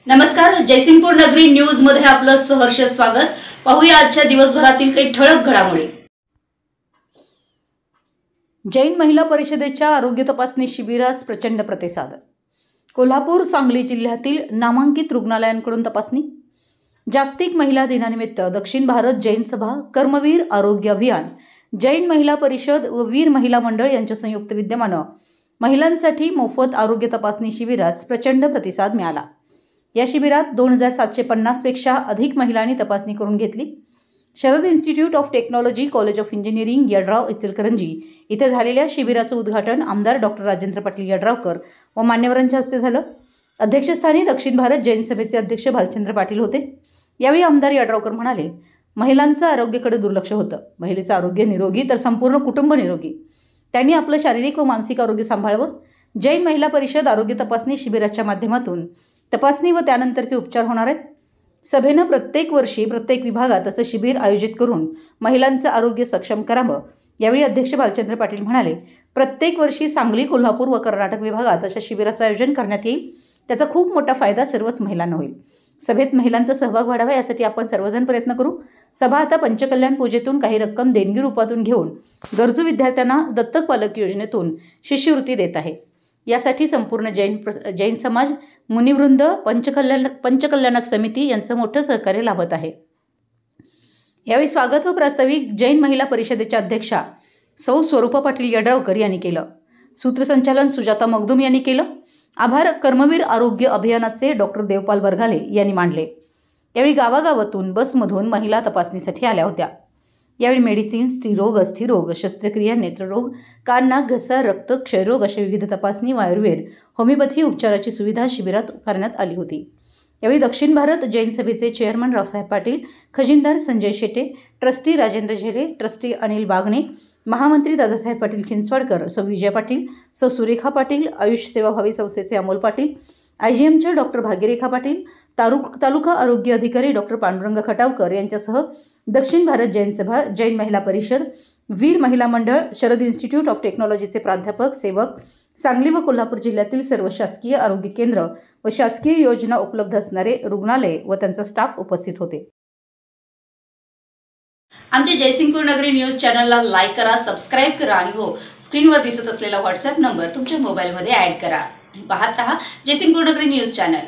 नमस्कार, जयसिंगपूर नगरी न्यूज मध्ये आपलं सहर्ष स्वागत। पाहूया आजच्या दिवसभरातील काही ठळक घडामोडी। जैन महिला परिषदेच्या आरोग्य तपासणी शिबिरास प्रचंड प्रतिसाद। कोल्हापूर सांगली जिल्ह्यातील नामांकित रुग्णालयांकडून तपासणी। जागतिक महिला दिनानिमित्त दक्षिण भारत जैन सभा, कर्मवीर आरोग्य अभियान, जैन महिला परिषद व वीर महिला मंडळ यांच्या संयुक्त विद्यमाने महिलांसाठी मोफत आरोग्य तपासणी शिबिरास प्रचंड प्रतिसाद मिळाला। या शिबिरात 2750 पेक्षा अधिक महिलांनी तपासणी करून घेतली। Sharad institute of technology, college of engineering, Yadrav, Ichalkaranji इथे झालेल्या शिबिराचं उद्घाटन आमदार डॉक्टर राजेंद्र पाटील यड्रावकर व मान्यवरांच्या हस्ते झालं। अध्यक्षस्थानी दक्षिण भारत जैन सभेचे अध्यक्ष भालचंद्र पाटील होते। यावेळी आमदार यड्रावकर म्हणाले, महिलांचं आरोग्याकडे दुर्लक्ष होतं। महिलेचं आरोग्य निरोगी तर संपूर्ण कुटुंब निरोगी। त्यांनी आपलं शारीरिक व मानसिक आरोग्य सांभाळावं। जैन महिला परिषद आरोग्य तपासणी शिबिराच्या माध्यमातून तपासणी व त्यानंतरचे उपचार होणार आहेत। सभेनं प्रत्येक वर्षी प्रत्येक विभागात असं शिबिर आयोजित करून महिलांचं आरोग्य सक्षम करावं। यावेळी अध्यक्ष भालचंद्र पाटील म्हणाले, प्रत्येक वर्षी सांगली, कोल्हापूर व कर्नाटक विभागात अशा शिबिराचं आयोजन करण्यात येईल। त्याचा खूप मोठा फायदा सर्वच महिलांना होईल। सभेत महिलांचा सहभाग वाढावा यासाठी आपण सर्वजण प्रयत्न करू। सभा आता पंचकल्याण पूजेतून काही रक्कम देणगी रूपातून घेऊन गरजू विद्यार्थ्यांना दत्तक पालक योजनेतून शिष्यवृत्ती देत आहे। यासाठी संपूर्ण जैन समाज, मुनिवृंद, पंचकल्याणक समिती यांचं मोठं सहकार्य लाभत आहे। यावेळी स्वागत व प्रास्ताविक जैन महिला परिषदेच्या अध्यक्षा सौ स्वरूपा पाटील यड्रावकर यांनी केलं। सूत्रसंचालन सुजाता मगदूम यांनी केलं। आभार कर्मवीर आरोग्य अभियानाचे डॉक्टर देवपाल बरघाले यांनी मांडले। यावेळी गावागावातून बसमधून महिला तपासणीसाठी आल्या होत्या। यावेळी मेडिसिन, स्त्रीरोग, अस्थिरोग, शस्त्रक्रिया, नेत्ररोग, कान, नाक, घसा, रक्त, क्षयरोग अशा विविध तपासणी व आयुर्वेद, होमिओपॅथी उपचाराची सुविधा शिबिरात करण्यात आली होती। यावेळी दक्षिण भारत जैन सभेचे चेअरमन रावसाहेब पाटील, खजिनदार संजय शेटे, ट्रस्टी राजेंद्र झेरे, ट्रस्टी अनिल बागणे, महामंत्री दादासाहेब पाटील चिंचवाडकर, सौ विजय पाटील, सौ सुरेखा पाटील, आयुष सेवाभावी संस्थेचे अमोल पाटील, IGMच्या डॉक्टर भाग्यरेखा पाटील, तालुका आरोग्य अधिकारी डॉक्टर पांडुरंग खटावकर यांच्यासह दक्षिण भारत जैन सभा, जैन महिला परिषद, वीर महिला मंडळ, शरद इन्स्टिट्यूट ऑफ टेक्नॉलॉजीचे प्राध्यापक, सेवक, सांगली व कोल्हापूर जिल्ह्यातील सर्व शासकीय आरोग्य केंद्र व शासकीय योजना उपलब्ध असणारे रुग्णालय व त्यांचा स्टाफ उपस्थित होते। आमच्या जयसिंगपूर नगरी न्यूज चॅनलला लाईक करा, सबस्क्राईब करा आणि हो, स्क्रीनवर दिसत असलेला व्हॉट्सअप नंबर तुमच्या मोबाईलमध्ये ॲड करा। पाहत रहा जयसिंगपूर नगरी न्यूज चॅनल।